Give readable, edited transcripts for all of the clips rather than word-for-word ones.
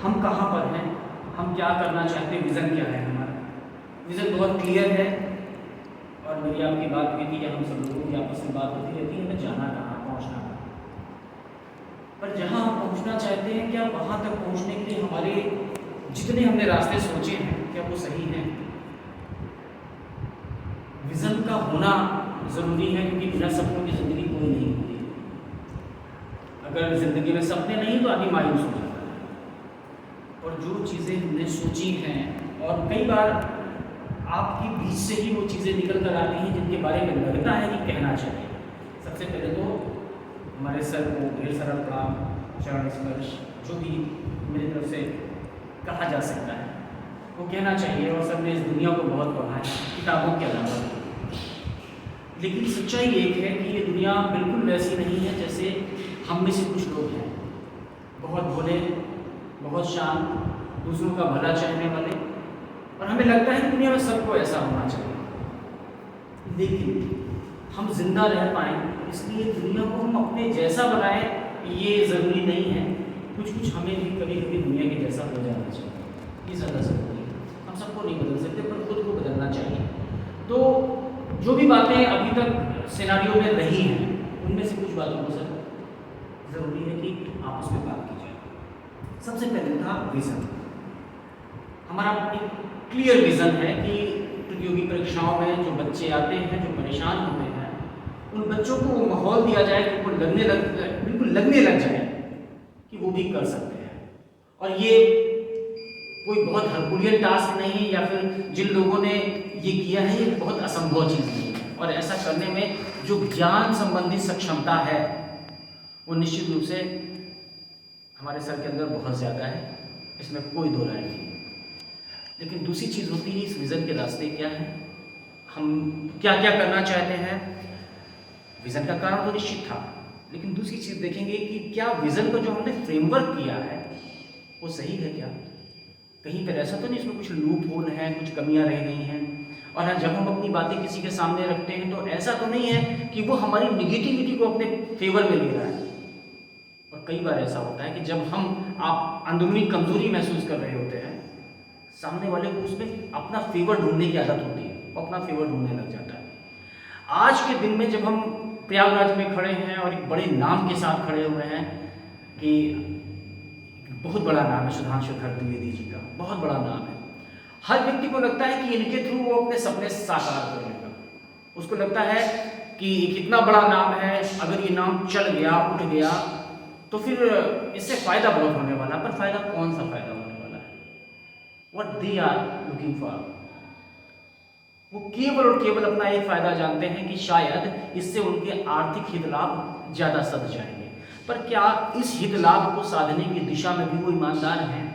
हम कहाँ पर हैं, हम क्या करना चाहते हैं, विज़न क्या है हमारा। विज़न बहुत क्लियर है और मेरी आपकी बात हुई थी कि हम सब लोगों की आपस में बात होती रहती है, हमें जाना कहाँ, पहुँचना कहाँ। पर जहाँ हम पहुँचना चाहते हैं, क्या वहाँ तक पहुँचने के लिए हमारे जितने हमने रास्ते सोचे हैं क्या वो सही हैं। विज़न का होना ज़रूरी है, क्योंकि बिना सपनों की ज़िंदगी कोई नहीं होती। अगर ज़िंदगी में सपने नहीं तो आदमी मायूस हो जाता है। और जो चीज़ें हमने सोची हैं, और कई बार आपके बीच से ही वो चीज़ें निकल कर आती हैं जिनके बारे में लगता है कि कहना चाहिए। सबसे पहले तो हमारे सर को ढेर सारा प्रणाम, चरण स्पर्श, जो भी मेरी तरफ से कहा जा सकता है वो कहना चाहिए। और सबने इस दुनिया को बहुत पढ़ा है किताबों के अलावा। लेकिन सच्चाई एक है कि ये दुनिया बिल्कुल वैसी नहीं है जैसे हम में से कुछ लोग हैं, बहुत भोले, बहुत शांत, दूसरों का भला चाहने वाले, और हमें लगता है कि दुनिया में सबको ऐसा होना चाहिए। लेकिन हम जिंदा रह पाएँ इसलिए दुनिया को हम अपने जैसा बनाएं ये ज़रूरी नहीं है। कुछ कुछ हमें भी कभी कभी दुनिया के जैसा हो जाना चाहिए, ये ज़्यादा ज़रूरी है। हम सबको नहीं बदल सकते पर खुद को बदलना चाहिए। तो जो भी बातें अभी तक सिनारियों में रही हैं उनमें से कुछ बातों को सर ज़रूरी है कि आपस में बात की जाए। सबसे पहले था विज़न। हमारा एक क्लियर विज़न है कि प्रतियोगी परीक्षाओं में जो बच्चे आते हैं, जो परेशान होते हैं, उन बच्चों को वो माहौल दिया जाए कि उनको बिल्कुल लगने लग जाए कि वो भी कर सकते हैं। और ये कोई बहुत हरकुलियन टास्क नहीं है, या फिर जिन लोगों ने ये किया है ये बहुत असंभव चीज़ नहीं है। और ऐसा करने में जो ज्ञान संबंधी सक्षमता है वो निश्चित रूप से हमारे सर के अंदर बहुत ज़्यादा है, इसमें कोई दो राय नहीं। लेकिन दूसरी चीज़ होती है इस विज़न के रास्ते क्या है, हम क्या क्या करना चाहते हैं। विज़न का कारण तो निश्चित था, लेकिन दूसरी चीज़ देखेंगे कि क्या विज़न का जो हमने फ्रेमवर्क किया है वो सही है क्या। कहीं पर ऐसा तो नहीं इसमें कुछ लूप होल है, कुछ कमियां रह गई हैं। और हाँ, जब हम अपनी बातें किसी के सामने रखते हैं तो ऐसा तो नहीं है कि वो हमारी निगेटिविटी को अपने फेवर में ले रहा है। और कई बार ऐसा होता है कि जब आप अंदरूनी कमजोरी महसूस कर रहे होते हैं, सामने वाले को उसमें अपना फेवर ढूंढने की आदत होती है, वो अपना फेवर ढूंढने लग जाता है। आज के दिन में जब हम प्रयागराज में खड़े हैं और एक बड़े नाम के साथ खड़े हुए हैं कि बहुत बड़ा नाम है सुधांशु द्विवेदी जी का, बहुत बड़ा नाम है। हर व्यक्ति को लगता है कि इनके थ्रू वो अपने सपने साकार कर लेगा। उसको लगता है कि कितना बड़ा नाम है, अगर ये नाम चल गया, उठ गया तो फिर इससे फायदा बहुत होने वाला। पर फायदा कौन सा फायदा होने वाला है? What they are looking for, वो केवल और केवल अपना एक फायदा जानते हैं कि शायद इससे उनके आर्थिक हित लाभ ज्यादा सध जाएंगे। पर क्या इस हित लाभ को साधने की दिशा में भी वो ईमानदार हैं?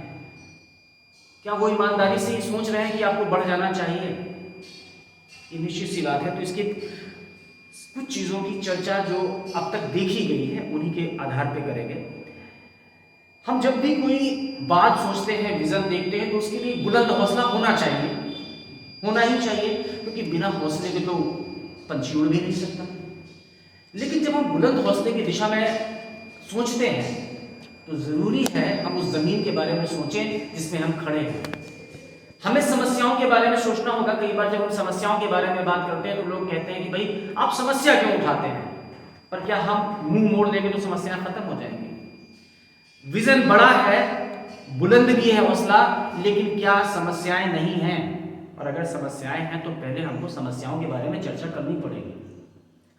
क्या वो ईमानदारी से ये सोच रहे हैं कि आपको बढ़ जाना चाहिए? ये निश्चित सी बात है। तो इसके कुछ चीजों की चर्चा जो अब तक देखी गई है उन्हीं के आधार पर करेंगे। हम जब भी कोई बात सोचते हैं, विजन देखते हैं, तो उसके लिए बुलंद हौसला होना चाहिए, होना ही चाहिए, क्योंकि बिना हौसले के तो पंछी उड़ भी नहीं सकता। लेकिन जब हम बुलंद हौसले की दिशा में सोचते हैं तो जरूरी है हम उस जमीन के बारे में सोचें जिसमें हम खड़े हैं। हमें समस्याओं के बारे में सोचना होगा। कई बार जब हम समस्याओं के बारे में बात करते हैं तो लोग कहते हैं कि भाई आप समस्या क्यों उठाते हैं? पर क्या हम मुंह मोड़ लेंगे तो समस्या खत्म हो जाएंगी? विजन बड़ा है, बुलंद भी है हौसला, लेकिन क्या समस्याएं नहीं हैं? और अगर समस्याएं हैं तो पहले हमको समस्याओं के बारे में चर्चा करनी पड़ेगी।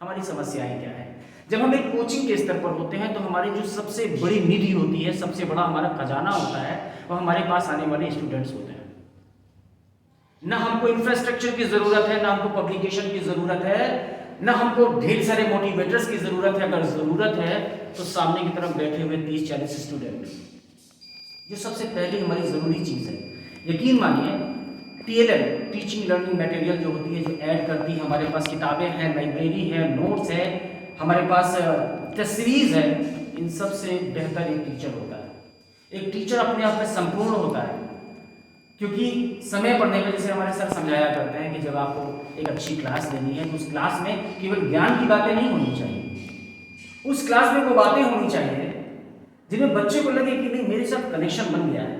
हमारी समस्याएं क्या है? जब हम एक कोचिंग के स्तर पर होते हैं तो हमारी जो सबसे बड़ी निधि होती है, सबसे बड़ा हमारा खजाना होता है, वो हमारे पास आने वाले स्टूडेंट्स होते हैं। ना हमको इंफ्रास्ट्रक्चर की जरूरत है, ना हमको पब्लिकेशन की जरूरत है, ना हमको ढेर सारे मोटिवेटर्स की जरूरत है। अगर जरूरत है तो सामने की तरफ बैठे हुए 30-40 स्टूडेंट, ये सबसे पहली हमारी जरूरी चीज है। यकीन मानिए TLM, टीचिंग लर्निंग मटेरियल जो होती है, जो ऐड करती है, हमारे पास किताबें हैं, लाइब्रेरी है, नोट्स है, हमारे पास तस्वीर है, इन सब से बेहतर एक टीचर होता है। एक टीचर अपने आप में संपूर्ण होता है, क्योंकि समय पढ़ने में, जैसे हमारे सर समझाया करते हैं कि जब आपको एक अच्छी क्लास देनी है तो उस क्लास में केवल ज्ञान की बातें नहीं होनी चाहिए, उस क्लास में वो बातें होनी चाहिए जिनमें बच्चे को लगे कि नहीं मेरे साथ कनेक्शन बन गया है।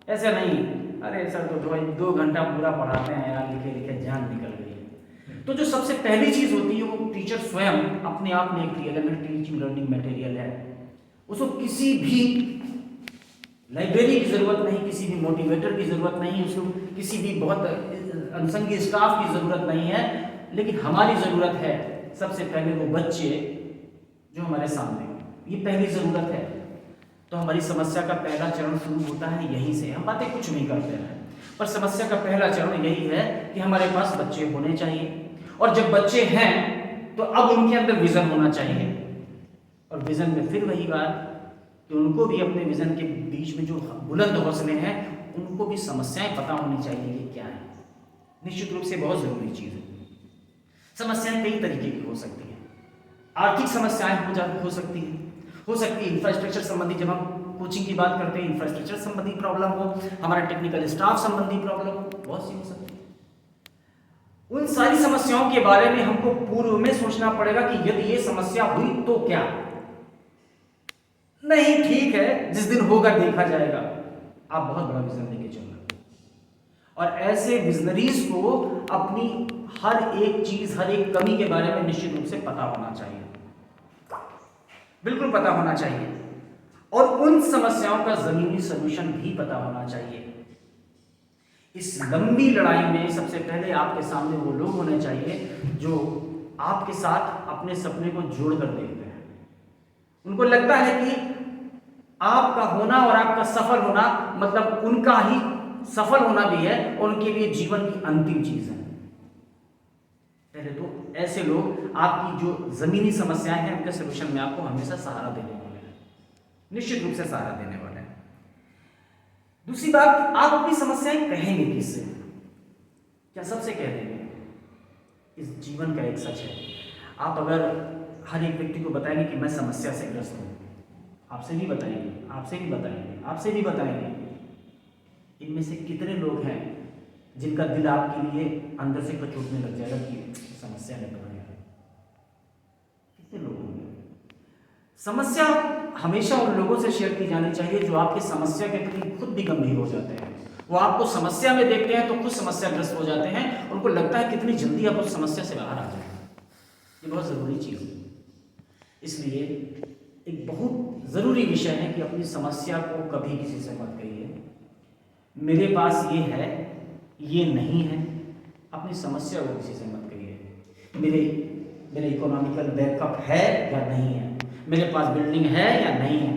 ऐसा नहीं, अरे सर तो 2 घंटा पूरा पढ़ाते हैं यार, लिखे लिखे जान निकल गई है। तो जो सबसे पहली चीज होती है वो टीचर स्वयं अपने आप में एक एलिमेंट टीचिंग लर्निंग मटेरियल है। उसको किसी भी लाइब्रेरी की जरूरत नहीं, किसी भी मोटिवेटर की जरूरत नहीं, उसको किसी भी बहुत अनुषंगी स्टाफ की जरूरत नहीं है, लेकिन हमारी जरूरत है सबसे पहले वो बच्चे जो हमारे सामने, ये पहली जरूरत है। तो हमारी समस्या का पहला चरण शुरू होता है यहीं से। हम बातें कुछ नहीं करते हैं, पर समस्या का पहला चरण यही है कि हमारे पास बच्चे होने चाहिए, और जब बच्चे हैं तो अब उनके अंदर विजन होना चाहिए। और विजन में फिर वही बात कि उनको भी अपने विजन के बीच में जो बुलंद हौसले हैं, उनको भी समस्याएं पता होनी चाहिए कि क्या है। निश्चित रूप से बहुत जरूरी चीज है। समस्याएं कई तरीके की हो सकती हैं। आर्थिक समस्याएं हो सकती है इंफ्रास्ट्रक्चर संबंधी, जब हम कोचिंग की बात करते हैं इंफ्रास्ट्रक्चर संबंधी प्रॉब्लम हो, हमारा टेक्निकल स्टाफ संबंधी प्रॉब्लम हो, बहुत सी हो सकती है। उन सारी समस्याओं के बारे में हमको पूर्व में सोचना पड़ेगा कि यदि ये समस्या हुई तो क्या। नहीं ठीक है, जिस दिन होगा देखा जाएगा। आप बहुत बड़ा विजन लेके चलना, और ऐसे विजनरीज को अपनी हर एक चीज, हर एक कमी के बारे में निश्चित रूप से पता होना चाहिए, बिल्कुल पता होना चाहिए, और उन समस्याओं का जमीनी सलूशन भी पता होना चाहिए। इस लंबी लड़ाई में सबसे पहले आपके सामने वो लोग होने चाहिए जो आपके साथ अपने सपने को जोड़कर देखते हैं। उनको लगता है कि आपका होना और आपका सफल होना मतलब उनका ही सफल होना भी है, और उनके लिए जीवन की अंतिम चीज है। पहले तो ऐसे लोग आपकी जो जमीनी समस्याएं हैं उनके सलूशन में आपको हमेशा सहारा देने वाले हैं, निश्चित रूप से सहारा देने वाले हैं। दूसरी बात, आप अपनी समस्याएं कहेंगे किससे? क्या सबसे कह देंगे? इस जीवन का एक सच है, आप अगर हर एक व्यक्ति को बताएंगे कि मैं समस्या से ग्रस्त हूं, आपसे भी बताएंगे, आपसे भी बताएंगे, आपसे भी बताएंगे, इनमें से कितने लोग हैं जिनका दिल आपके लिए अंदर से कचोटने लग जाएगा कि समस्या निकल रही है? कितने लोग होंगे? समस्या हमेशा उन लोगों से शेयर की जानी चाहिए जो आपकी समस्या के प्रति खुद भी गंभीर हो जाते हैं। वो आपको समस्या में देखते हैं तो खुद समस्याग्रस्त हो जाते हैं, उनको लगता है कितनी जल्दी आप उस समस्या से बाहर आ जाए। ये बहुत ज़रूरी चीज़ है। इसलिए एक बहुत ज़रूरी विषय है कि अपनी समस्या को कभी किसी से मत कहिए, मेरे पास ये है, ये नहीं है। अपनी समस्या को किसी से मत कहिए, मेरे इकोनॉमिकल बैकअप है या नहीं है, मेरे पास बिल्डिंग है या नहीं है।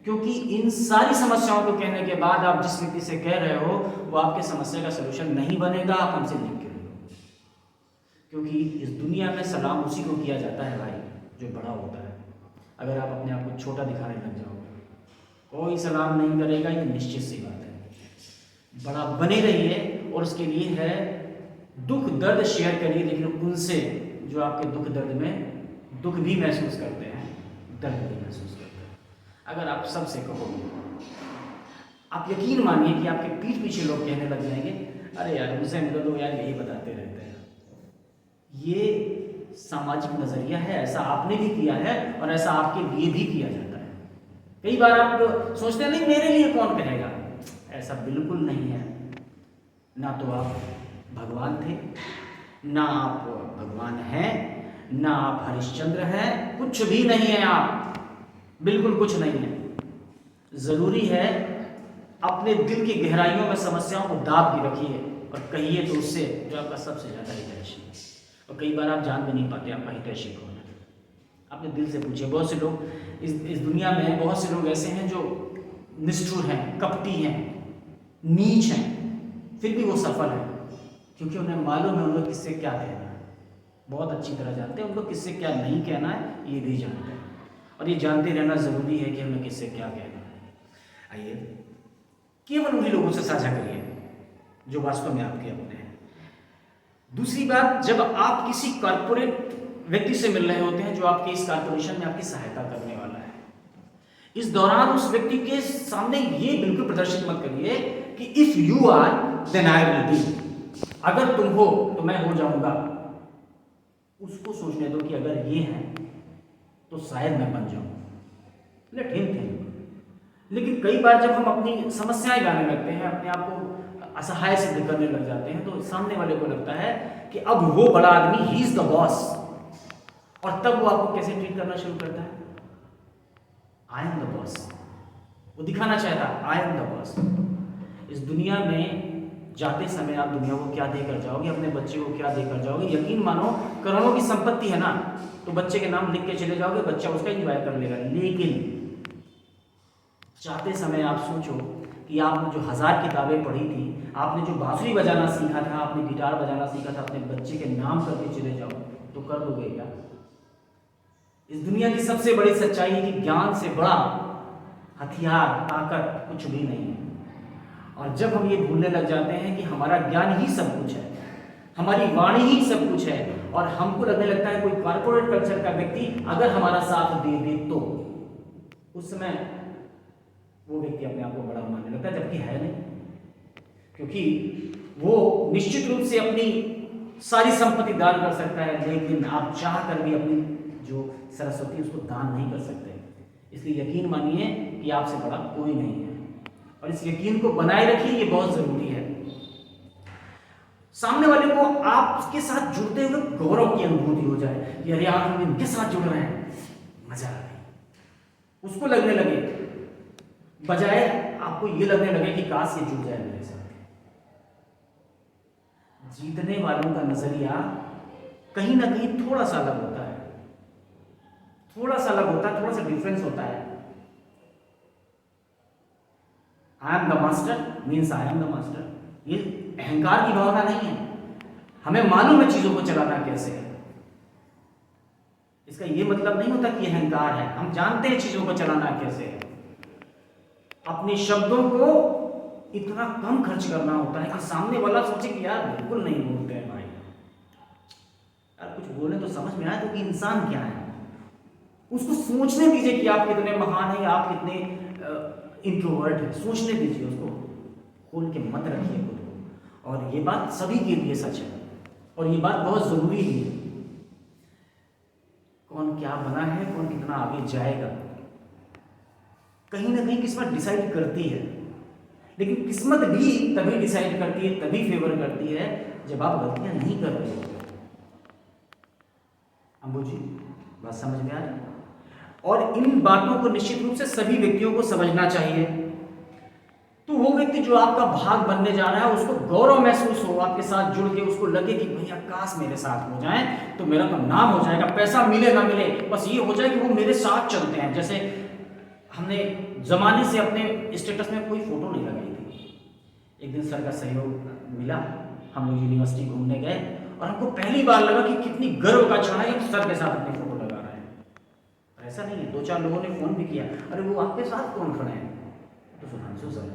क्योंकि इन सारी समस्याओं को कहने के बाद आप जिस व्यक्ति से कह रहे हो वो आपके समस्या का सलूशन नहीं बनेगा, आप हमसे लिख के लो। क्योंकि इस दुनिया में सलाम उसी को किया जाता है भाई जो बड़ा होता है। अगर आप अपने आप को छोटा दिखाने लग जाओगे, कोई सलाम नहीं करेगा, ये निश्चित सी बात है। बड़ा बने रहिए, और उसके लिए है दुख दर्द शेयर करिए, लेकिन उनसे जो आपके दुख दर्द में दुख भी महसूस करते हैं, दर्द भी महसूस करते हैं। अगर आप सबसे कहोगे, आप यकीन मानिए कि आपके पीठ पीछे लोग कहने लग जाएंगे, अरे यार मुझसे मिलो तो यार यही बताते रहते हैं। ये सामाजिक नजरिया है, ऐसा आपने भी किया है और ऐसा आपके लिए भी किया जाता है। कई बार आप सोचते हैं नहीं मेरे लिए कौन कहेगा, ऐसा बिल्कुल नहीं है। ना तो आप भगवान थे, ना आप भगवान हैं, ना आप हरिश्चंद्र हैं, कुछ भी नहीं है आप, बिल्कुल कुछ नहीं है। जरूरी है अपने दिल की गहराइयों में समस्याओं को दाब के रखिए और कहिए तो उससे जो आपका सबसे ज्यादा हितैषी है। और कई बार आप जान भी नहीं पाते आपका हितैषी कौन है। अपने दिल से पूछिए। बहुत से लोग इस दुनिया में, बहुत से लोग ऐसे हैं जो निष्ठुर हैं, कपटी हैं, नीच हैं, फिर भी वो सफल है, क्योंकि उन्हें मालूम है उनको किससे क्या कहना है। बहुत अच्छी तरह जानते हैं उनको किससे क्या नहीं कहना है, ये भी जानते हैं। और ये जानते रहना जरूरी है कि हमें किससे क्या कहना है। आइए केवल उन्हीं लोगों से साझा करिए जो वास्तव में आपके अपने हैं। दूसरी बात, जब आप किसी कॉर्पोरेट व्यक्ति से मिल रहे होते हैं जो आपके इस कॉर्पोरेशन में आपकी सहायता करने वाला है, इस दौरान उस व्यक्ति के सामने ये बिल्कुल प्रदर्शित मत करिए कि if you are then I will be, अगर तुम हो तो मैं हो जाऊंगा। उसको सोचने दो कि अगर ये है तो शायद मैं बन जाऊं। Let him think. लेकिन कई बार जब हम अपनी समस्याएं गाने लगते हैं, अपने आप को असहाय सिद्ध करने लग जाते हैं, तो सामने वाले को लगता है कि अब वो बड़ा आदमी, ही इज द बॉस, और तब वो आपको कैसे ट्रीट करना शुरू करता है, आई एम द बॉस। वो दिखाना चाहता है आई एम द बॉस। इस दुनिया में जाते समय आप दुनिया को क्या देकर जाओगे, अपने बच्चे को क्या देकर जाओगे? यकीन मानो, करोड़ों की संपत्ति है ना, तो बच्चे के नाम लिख के चले जाओगे, बच्चा उसका एंजॉय कर लेगा। लेकिन जाते समय आप सोचो कि आपने जो 1000 किताबें पढ़ी थी, आपने जो बांसुरी बजाना सीखा था, आपने गिटार बजाना सीखा था, अपने बच्चे के नाम करके चले जाओ, तो कर दोगे क्या? इस दुनिया की सबसे बड़ी सच्चाई है कि ज्ञान से बड़ा हथियार, ताकत कुछ भी नहीं है। और जब हम ये भूलने लग जाते हैं कि हमारा ज्ञान ही सब कुछ है, हमारी वाणी ही सब कुछ है, और हमको लगने लगता है कोई कॉर्पोरेट कल्चर का व्यक्ति अगर हमारा साथ दे दे तो उस समय वो व्यक्ति अपने आप को बड़ा मानने लगता है, जबकि है नहीं। क्योंकि वो निश्चित रूप से अपनी सारी संपत्ति दान कर सकता है, लेकिन आप चाह कर भी अपनी जो सरस्वती उसको दान नहीं कर सकते। इसलिए यकीन मानिए कि आपसे बड़ा कोई नहीं है, और इस यकीन को बनाए रखिए, ये बहुत जरूरी है। सामने वाले को आपके साथ जुड़ते हुए गौरव की अनुभूति हो जाए, ये अरे यार हम इनके साथ जुड़ रहे हैं, मजा आ गई, उसको लगने लगे, बजाय आपको ये लगने लगे कि काश ये जुड़ जाए मेरे साथ। जीतने वालों का नजरिया कहीं ना कहीं थोड़ा सा अलग होता है, थोड़ा सा अलग होता है, थोड़ा सा डिफरेंस होता है। I am the master means I am the master, ये अहंकार की भावना नहीं है। हमें मालूम है चीजों को चलाना कैसे है, इसका ये मतलब नहीं होता कि अहंकार है। हम जानते हैं चीजों को चलाना कैसे है। अपने शब्दों को इतना कम खर्च करना होता है कि सामने वाला सोचे कि यार बिल्कुल नहीं बोलते हैं भाई, यार कुछ बोले तो समझ में आए तो कि इंसान क्या है। उसको सोचने दीजिए कि आप कितने महान हैं, आप कितने इंट्रोवर्ट हैं, सोचने दीजिए उसको, खोल के मत रखिए खुद को। और ये बात सभी के लिए सच है, और ये बात बहुत जरूरी भी है। कौन क्या बना है, कौन कितना आगे जाएगा, कहीं ना कहीं किस्मत डिसाइड करती है। लेकिन किस्मत भी तभी डिसाइड करती है, तभी फेवर करती है जब आप गलतियां नहीं कर रहे हो। अंबू जी बात समझ में आ रही? और इन बातों को निश्चित रूप से सभी व्यक्तियों को समझना चाहिए। तो वो व्यक्ति जो आपका भाग बनने जा रहा है, उसको गौरव महसूस हो, आपके साथ जुड़ के उसको लगे कि भैया काश मेरे साथ हो जाए तो मेरा तो नाम हो जाएगा, पैसा मिले ना मिले, बस ये हो जाए कि वो मेरे साथ चलते हैं। जैसे हमने जमाने से अपने स्टेटस में कोई फोटो नहीं लगाई थी। एक दिन सर का सहयोग मिला, हम लोग यूनिवर्सिटी घूमने गए, और हमको पहली बार लगा कि कितनी गर्व का क्षण है कि सर के साथ अपनी फोटो लगा रहे हैं। ऐसा नहीं है, 2-4 लोगों ने फोन भी किया, अरे वो आपके साथ कौन खड़े हैं? तो सुधांशु सर,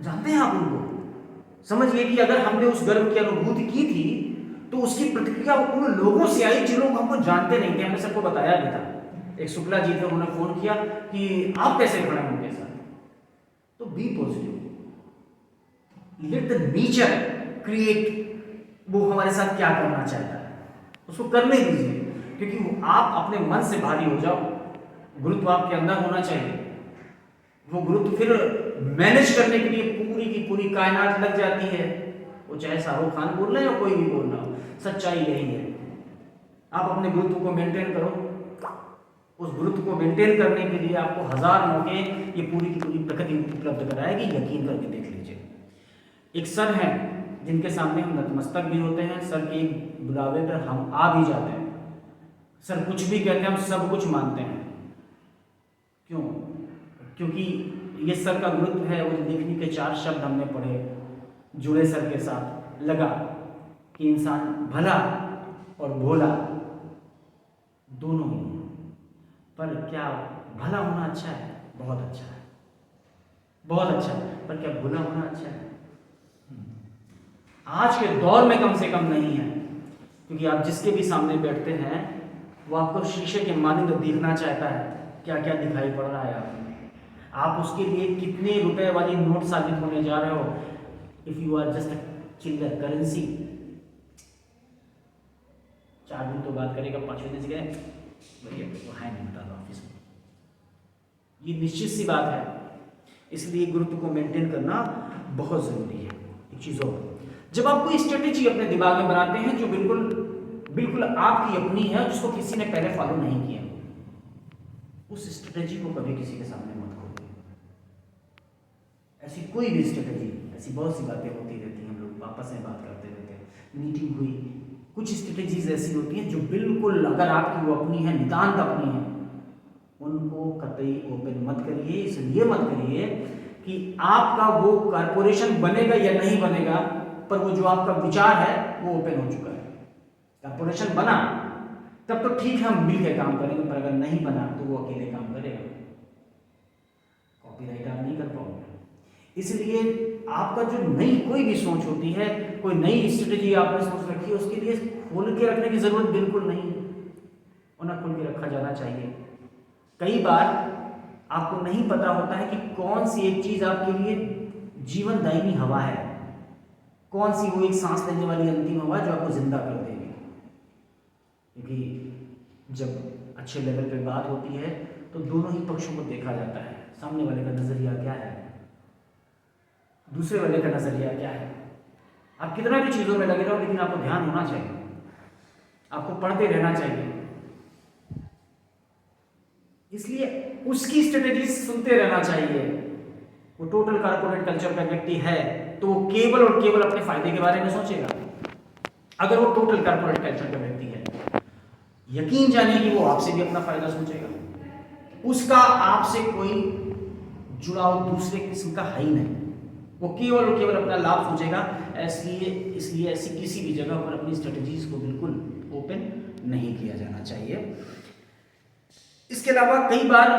जानते हैं आप उनको? समझिए कि अगर हमने उस गर्व की अनुभूति की थी तो उसकी प्रतिक्रिया उन लोगों से आई जिन लोग हमको जानते नहीं थे। हमने सबको बताया भी था। एक शुक्ला जी थे, उन्होंने फोन किया कि आप कैसे खड़े हैं उनके साथ। तो be positive, let the nature create वो हमारे साथ क्या करना चाहता है उसको करने दीजिए, क्योंकि आप अपने मन से भारी हो जाओ, गुरुत्व आपके अंदर होना चाहिए। वो गुरुत्व फिर मैनेज करने के लिए पूरी की पूरी कायनात लग जाती है। वो चाहे शाहरुख खान बोल रहे हो या कोई भी बोल रहा हो, सच्चाई यही है। आप अपने गुरुत्व को मेंटेन करो, उस गुरुत्व को मेंटेन करने के लिए आपको 1000 मौके ये पूरी की पूरी प्रकृति उपलब्ध कराएगी, यकीन करके देख लीजिए। एक सर हैं जिनके सामने हम नतमस्तक भी होते हैं, सर के बुलावे पर हम आ भी जाते हैं। सर कुछ भी कहते हैं हम सब कुछ मानते हैं। क्यों? क्योंकि ये सर का गुरुत्व है। वो लिखने के 4 शब्द हमने पढ़े, जुड़े सर के साथ, लगा कि इंसान भला और भोला दोनों ही है। पर क्या भला होना अच्छा है? बहुत अच्छा है, बहुत अच्छा है। पर क्या भोला होना अच्छा है? आज के दौर में कम से कम नहीं है, क्योंकि आप जिसके भी सामने बैठते हैं वो आपको शीशे के मानिंद देखना चाहता है, क्या क्या दिखाई पड़ रहा है आप उसके लिए कितने रुपए वाली नोट साबित होने जा रहे हो। If you are just a चिल्लर करेंसी। 4 दिन तो बात करेगा, 5वें दिन से भैया वो है नहीं बता दो ऑफिस में। ये निश्चित सी बात है इसलिए गुरुत्व को मेंटेन करना बहुत ज़रूरी है। एक चीज़ और, जब आप कोई स्ट्रेटेजी अपने दिमाग में बनाते हैं जो बिल्कुल बिल्कुल आपकी अपनी है, जिसको किसी ने पहले फॉलो नहीं किया, उस स्ट्रेटेजी को कभी किसी के सामने मत खोलो। ऐसी कोई भी स्ट्रेटेजी, ऐसी बहुत सी बातें होती रहती हैं, हम लोग आपस में बात करते रहते हैं, मीटिंग हुई, कुछ स्ट्रेटेजीज ऐसी होती हैं जो बिल्कुल अगर आपकी वो अपनी है, नितांत अपनी है, उनको कतई ओपन मत करिए। इसलिए मत करिए कि आपका वो कारपोरेशन बनेगा या नहीं बनेगा, पर वो जो आपका विचार है वो ओपन हो चुका है। कारपोरेशन बना तब तो ठीक है, हम मिल के काम करेंगे, पर अगर नहीं बना तो वो अकेले काम करेगा, कॉपीराइट आप नहीं कर पाओगे। इसलिए आपका जो नई कोई भी सोच होती है, कोई नई स्ट्रेटेजी आपने सोच रखी है, उसके लिए खोल के रखने की जरूरत बिल्कुल नहीं है, और ना खोल के रखा जाना चाहिए। कई बार आपको नहीं पता होता है कि कौन सी एक चीज आपके लिए जीवनदायिनी हवा है, कौन सी वो एक सांस लेने वाली अंतिम हवा जो आपको जिंदा कर देगी। क्योंकि जब अच्छे लेवल पे बात होती है तो दोनों ही पक्षों को देखा जाता है, सामने वाले का नजरिया क्या है, दूसरे वाले का नजरिया क्या है। आप कितना भी चीजों में लगे रहो, लेकिन आपको ध्यान होना चाहिए, आपको पढ़ते रहना चाहिए। इसलिए उसकी स्ट्रेटेजी सुनते रहना चाहिए। वो टोटल कारपोरेट कल्चर का व्यक्ति है तो वो केवल और केवल अपने फायदे के बारे में सोचेगा। अगर वो टोटल कारपोरेट कल्चर का व्यक्ति है, यकीन जानिए कि वो आपसे भी अपना फायदा सोचेगा, उसका आपसे कोई जुड़ाव दूसरे किस्म का है ही नहीं, वो केवल और केवल अपना लाभ सोचेगा। इसलिए ऐसी किसी भी जगह पर अपनी स्ट्रेटजीज को बिल्कुल ओपन नहीं किया जाना चाहिए। इसके अलावा कई बार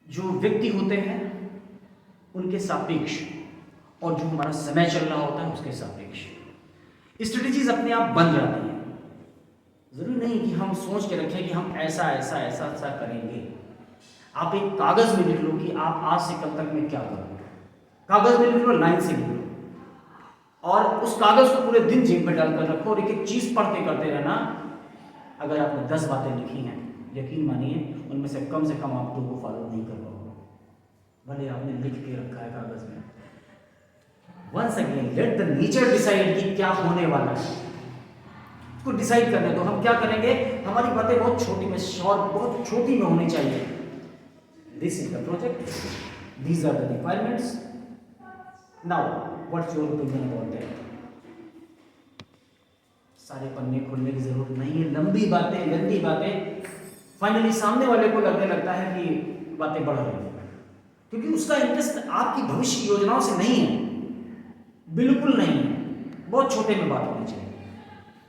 जो व्यक्ति होते हैं उनके सापेक्ष और जो हमारा समय चल रहा होता है उसके सापेक्ष स्ट्रेटजीज अपने आप बन जाती हैं। जरूरी नहीं कि हम सोच के रखें कि हम ऐसा ऐसा ऐसा ऐसा करेंगे। आप एक कागज में लिख लो कि आप आज से कल तक में क्या करोगे, कागज में लिख लो, लाइन से लिख लो, और उस कागज को पूरे दिन जेब में डालकर रखो और एक एक चीज पढ़ते करते रहना। अगर आपने 10 बातें लिखी हैं, यकीन मानिए उनमें से कम आप 2 को फॉलो नहीं कर पाओगे, भले आपने लिख के रखा है कागज में। Once again let the nature decide कि क्या होने वाला है, उसको डिसाइड करने दो। हम क्या करेंगे, हमारी बातें बहुत छोटी में, शॉर्ट बहुत छोटी में होनी चाहिए। This is the project, these are the requirements, now what's your opinion about that. सारे पन्ने खोलने की जरूरत नहीं है, लंबी बातें, गंदी बातें, फाइनली सामने वाले को लगने लगता है कि बातें बढ़ रही हैं, क्योंकि उसका इंटरेस्ट आपकी भविष्य की योजनाओं से नहीं है, बिल्कुल नहीं है। बहुत छोटे में बात होनी चाहिए,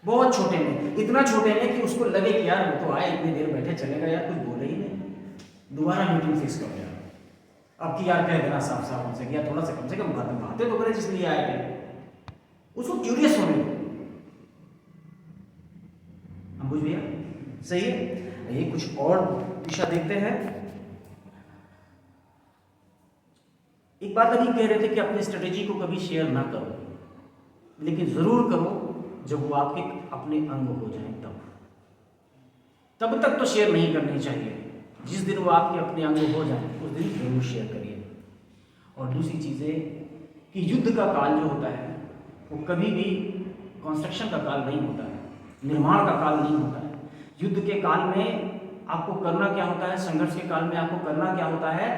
बहुत छोटे में, इतना छोटे में कि उसको लगे कि यार वो तो आए, इतनी देर बैठे चलेगा, यार कुछ बोले ही नहीं, दोबारा मीटिंग फिक्स कर यार, अब की यार कह देना साफ साफ उनसे कि यार थोड़ा सा कम से कम बातें तो करें जिसलिए आए थे, उसको क्यूरियस होने दो। हम बुझ भैया सही है। ये कुछ और दिशा देखते हैं। एक बात अभी कह रहे थे कि अपनी स्ट्रेटेजी को कभी शेयर ना करो, लेकिन जरूर करो जब वो आपके अपने अंग हो जाए, तब तक तो शेयर नहीं करनी चाहिए। जिस दिन वो आपके अपने अंग हो जाए उस दिन जरूर शेयर करिए। और दूसरी चीजें कि युद्ध का काल जो होता है वो कभी भी कंस्ट्रक्शन का काल नहीं होता है, निर्माण का काल नहीं होता है। युद्ध के काल में आपको करना क्या होता है, संघर्ष के काल में आपको करना क्या होता है,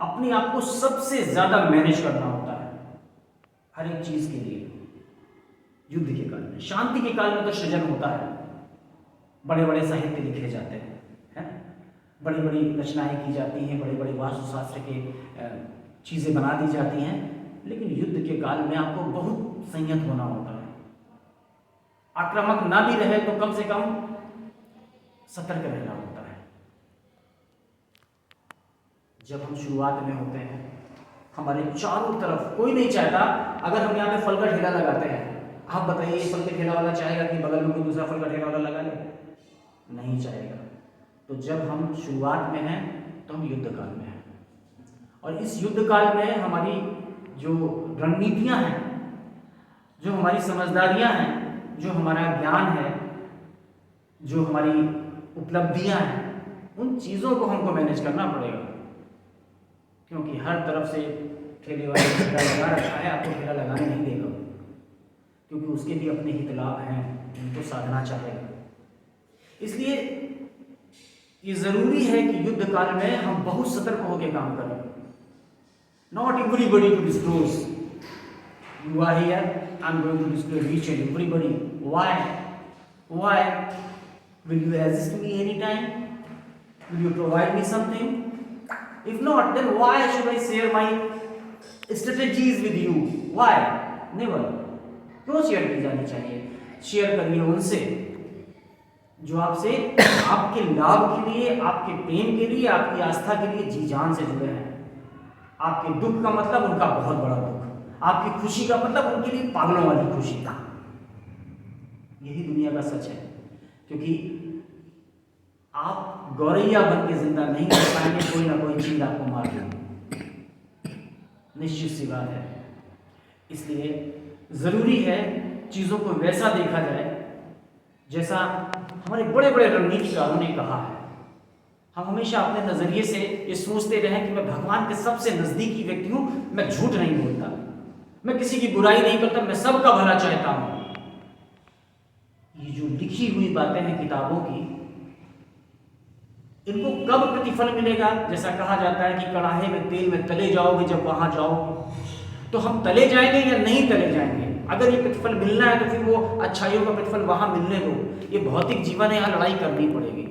अपने आप को सबसे ज्यादा मैनेज करना होता है हर एक चीज के लिए। युद्ध के काल में, शांति के काल में तो सृजन होता है, बड़े बड़े साहित्य लिखे जाते हैं, बड़ी बड़ी रचनाएं की जाती हैं, बड़े बड़े वास्तुशास्त्र के चीजें बना दी जाती हैं। लेकिन युद्ध के काल में आपको बहुत संयत होना होता है। आक्रामक ना भी रहे तो कम से कम सतर्क रहना होता है। जब हम शुरुआत में होते हैं, हमारे चारों तरफ कोई नहीं चाहता, अगर हम यहाँ पे फल का ठेला लगाते हैं, आप बताइए फल के ठेला वाला चाहेगा कि बगल में कोई दूसरा फल का ठेला वाला लगा ले? नहीं चाहेगा। तो जब हम शुरुआत में हैं तो हम युद्ध काल में हैं, और इस युद्ध काल में हमारी जो रणनीतियां हैं, जो हमारी समझदारियां हैं, जो हमारा ज्ञान है, जो हमारी उपलब्धियां हैं, उन चीज़ों को हमको मैनेज करना पड़ेगा। क्योंकि हर तरफ से ठेले वाले ने ठेला लगा रखा है, आपको ठेला लगाने नहीं देगा, क्योंकि उसके भी अपने हित लाभ हैं, उनको साधना चाहेगा। इसलिए ये ज़रूरी है कि युद्ध काल में हम बहुत सतर्क होकर काम करें। Not everybody to disclose you are here, I'm going to disclose each and everybody. Why will you assist me anytime? Will you provide me something? If not, then why should I share my strategies with you? Why? Never. क्यों share की जानी चाहिए? Share करिए उनसे जो आपसे आपके लाभ के लिए, आपके प्रेम के लिए, आपकी आस्था के लिए जी जान से जुड़े हैं। आपके दुख का मतलब उनका बहुत बड़ा दुख, आपकी खुशी का मतलब उनके लिए पागलों वाली खुशी था। यही दुनिया का सच है, क्योंकि आप गौरैया बन के जिंदा नहीं रह पाएंगे, कोई ना कोई चीज आपको मार देगी, निश्चित सी बात है। इसलिए जरूरी है चीजों को वैसा देखा जाए जैसा हमारे बड़े बड़े रणनीतिकारों ने कहा है। हम हमेशा अपने नजरिए से ये सोचते रहे कि मैं भगवान के सबसे नजदीकी व्यक्ति हूं, मैं झूठ नहीं बोलता, मैं किसी की बुराई नहीं करता, मैं सबका भला चाहता हूं। ये जो लिखी हुई बातें हैं किताबों की, इनको कब प्रतिफल मिलेगा? जैसा कहा जाता है कि कड़ाहे में तेल में तले जाओगे, जब वहां जाओगे तो हम तले जाएंगे या नहीं तले जाएंगे? अगर ये प्रतिफल मिलना है तो फिर वो अच्छाइयों का प्रतिफल वहां मिलने दो। ये भौतिक जीवन है, यहाँ लड़ाई करनी पड़ेगी,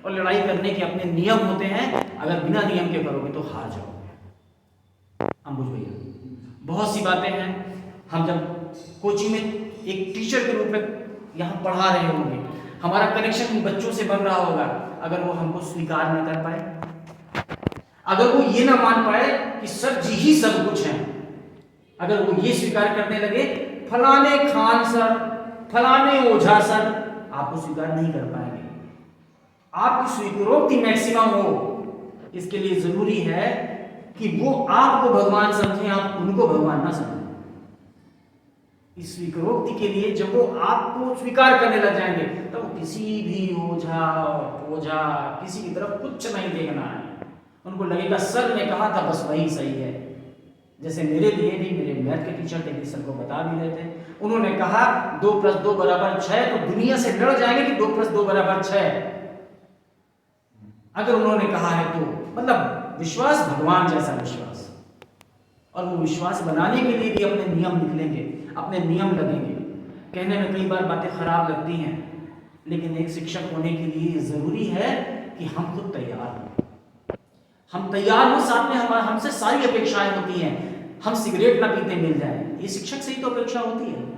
और लड़ाई करने के अपने नियम होते हैं। अगर बिना नियम के करोगे तो हार जाओगे। हम बुझ भैया, बहुत सी बातें हैं। हम जब कोचिंग में एक टीचर के रूप में यहाँ पढ़ा रहे होंगे, हमारा कनेक्शन उन बच्चों से बन रहा होगा। अगर वो हमको स्वीकार न कर पाए, अगर वो ये ना मान पाए कि सर जी ही सब कुछ है, अगर वो ये स्वीकार करने लगे फलाने खान सर, फलाने ओझा सर, आपको स्वीकार नहीं कर पाएंगे। आपकी स्वीकारोक्ति मैक्सिमम हो, इसके लिए जरूरी है कि वो आपको भगवान समझें, आप उनको भगवान ना समझें। इस स्वीकारोक्ति के लिए जब वो आपको स्वीकार करने लग जाएंगे तो किसी भी ओझा किसी की तरफ कुछ नहीं देखना है। उनको लगेगा सर ने कहा था, बस वही सही है। जैसे मेरे लिए भी, मेरे मैथ के टीचर थे, सर को बता भी रहे थे, उन्होंने कहा 2 + 2 = 6, तो दुनिया से लड़ जाएंगे कि 2 + 2 = 6। अगर उन्होंने कहा है तो मतलब विश्वास भगवान जैसा विश्वास, और वो विश्वास बनाने के लिए भी अपने नियम निकलेंगे, अपने नियम लगेंगे। कहने में कई बार बातें खराब लगती हैं, लेकिन एक शिक्षक होने के लिए जरूरी है कि हम खुद तैयार हों। हम तैयार हो, साथ में हमसे सारी अपेक्षाएं होती हैं। हम सिगरेट ना पीते मिल जाए, ये शिक्षक से ही तो अपेक्षा होती है।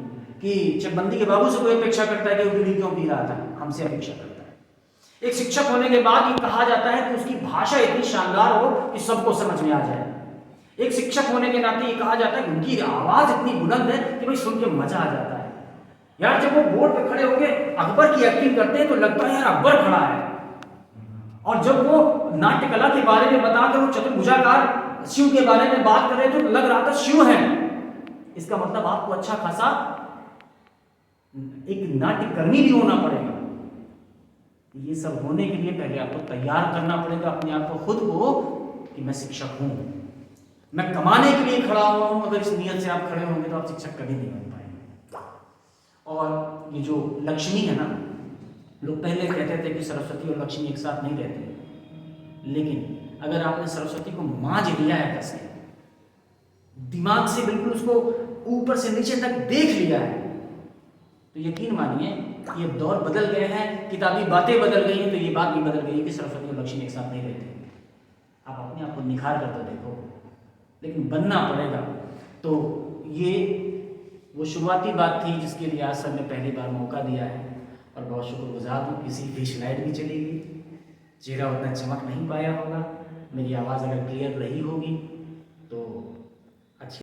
कि चकबंदी के बाबू से कोई अपेक्षा करता है कि वो बीड़ी क्यों पी रहा था? हमसे अपेक्षा करता है। एक शिक्षक होने के बाद ये कहा जाता है कि उसकी भाषा इतनी शानदार हो कि सबको समझ में आ जाए। एक शिक्षक होने के नाते ये कहा जाता है कि उनकी आवाज इतनी बुलंद है कि भाई सुन के मजा आ जाता है। यार जब वो बोर्ड पे खड़े होके अकबर की एक्टिंग करते हैं तो लगता है यार अकबर खड़ा है, और जब वो नाट्य कला के बारे में बताकर वो चतुर्भुजाकार शिव के बारे में बात कर रहे तो लग रहा था शिव है। इसका मतलब आपको अच्छा खासा एक नाट्यकर्मी भी होना पड़ेगा। ये सब होने के लिए पहले आपको तैयार करना पड़ेगा अपने आप को, खुद को, कि मैं शिक्षक हूं, मैं कमाने के लिए खड़ा हुआ हूं। अगर इस नियत से आप खड़े होंगे तो आप शिक्षक कभी नहीं बन पाएंगे। और ये जो लक्ष्मी है ना, लोग पहले कहते थे कि सरस्वती और लक्ष्मी एक साथ नहीं रहते, लेकिन अगर आपने सरस्वती को मांझ लिया है, कस के दिमाग से बिल्कुल उसको ऊपर से नीचे तक देख लिया है, तो यकीन मानिए ये दौर बदल गए हैं, किताबी बातें बदल गई हैं, तो ये बात भी बदल गई है कि सरस्वती और लक्ष्मी एक साथ नहीं रहते। आप अपने आप को निखार कर तो देखो, लेकिन बनना पड़ेगा। तो ये वो शुरुआती बात थी जिसके लिए आज सर ने पहली बार मौका दिया है, और बहुत शुक्रगुजार हूँ। किसी भी स्लाइड भी चली गई, चेहरा उतना चमक नहीं पाया होगा, मेरी आवाज़ अगर क्लियर रही होगी